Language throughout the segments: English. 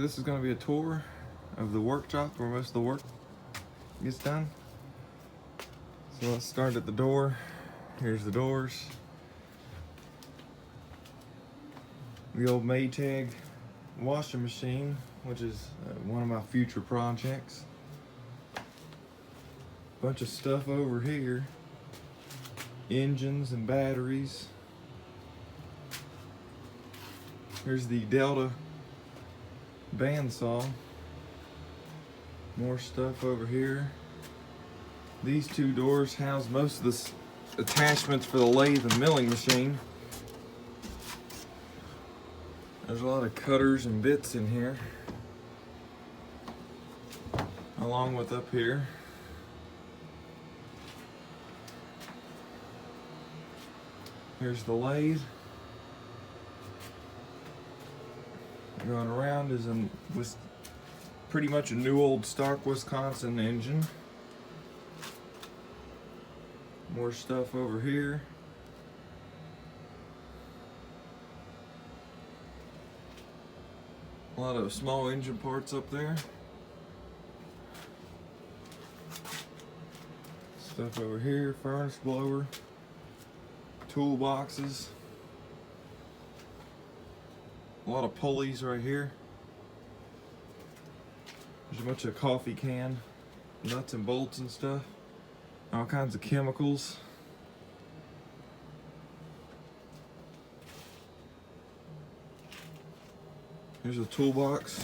This is going to be a tour of the workshop where most of the work gets done. So let's start at the door. Here's the doors. The old Maytag washing machine, which is one of my future projects. Bunch of stuff over here. Engines and batteries. Here's the Delta bandsaw. More stuff over here. These two doors house most of the attachments for the lathe and milling machine. There's a lot of cutters and bits in here, along with up here. Here's the lathe. Going around is pretty much a new old stock Wisconsin engine. More stuff over here. A lot of small engine parts up there. Stuff over here, furnace blower, toolboxes. A lot of pulleys right here. There's a bunch of coffee can, nuts and bolts and stuff. All kinds of chemicals. Here's a toolbox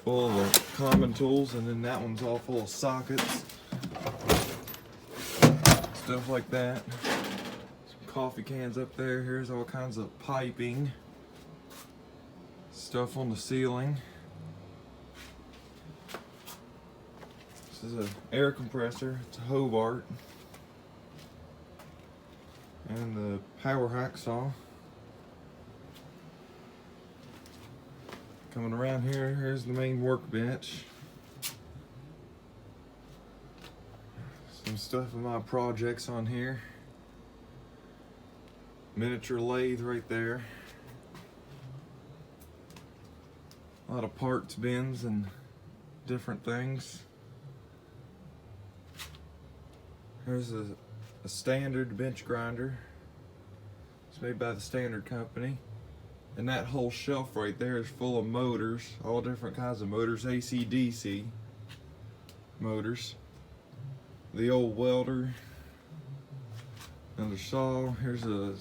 full of the common tools, and then that one's all full of sockets. Stuff like that. Some coffee cans up there. Here's all kinds of piping. Stuff on the ceiling. This is an air compressor. It's a Hobart. And the power hacksaw. Coming around here, here's the main workbench. Some stuff of my projects on here. Miniature lathe right there. A lot of parts bins and different things. Here's a standard bench grinder. It's made by the Standard Company. And that whole shelf right there is full of motors, all different kinds of motors, AC, DC motors. The old welder, another saw. Here's a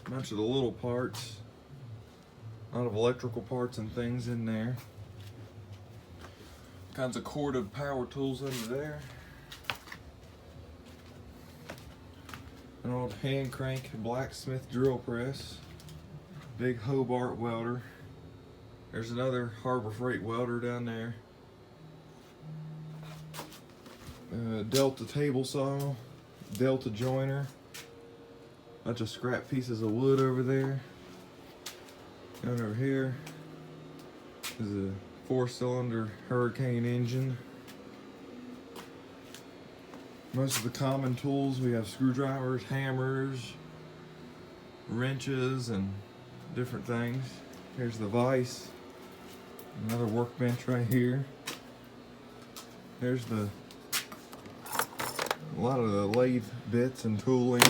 bunch of the little parts. A lot of electrical parts and things in there. Kinds of corded power tools under there. An old hand crank blacksmith drill press. Big Hobart welder. There's another Harbor Freight welder down there. Delta table saw. Delta joiner. Bunch of scrap pieces of wood over there. Down over here is a 4-cylinder Hurricane engine. Most of the common tools, we have screwdrivers, hammers, wrenches, and different things. Here's the vise. Another workbench right here. There's a lot of the lathe bits and tooling.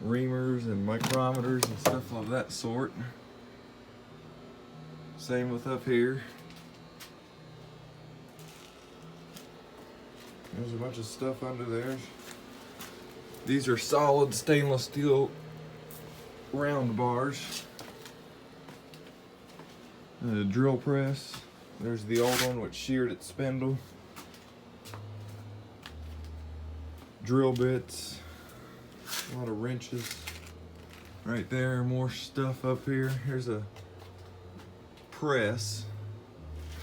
Reamers and micrometers and stuff of that sort. Same with up here. There's a bunch of stuff under there. These are solid stainless steel round bars. The drill press. There's the old one which sheared its spindle. Drill bits. A lot of wrenches right there. More stuff up here. Here's a press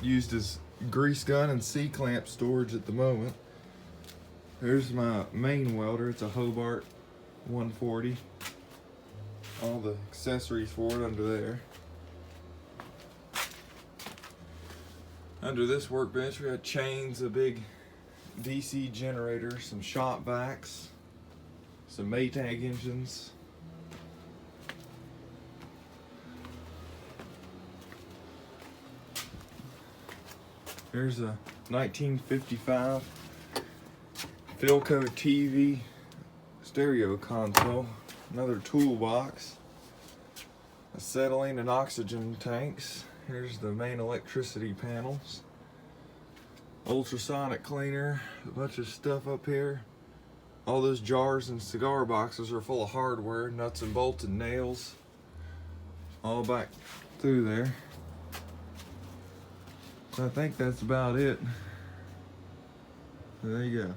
used as grease gun and C-clamp storage at the moment. Here's my main welder. It's a Hobart 140. All the accessories for it under there. Under this workbench we got chains, a big DC generator, some shop vacs, some Maytag engines, Here's a 1955 Philco TV stereo console. Another toolbox. Acetylene and oxygen tanks. Here's the main electricity panels. Ultrasonic cleaner. A bunch of stuff up here. All those jars and cigar boxes are full of hardware, nuts and bolts and nails. All back through there. So I think that's about it. So there you go.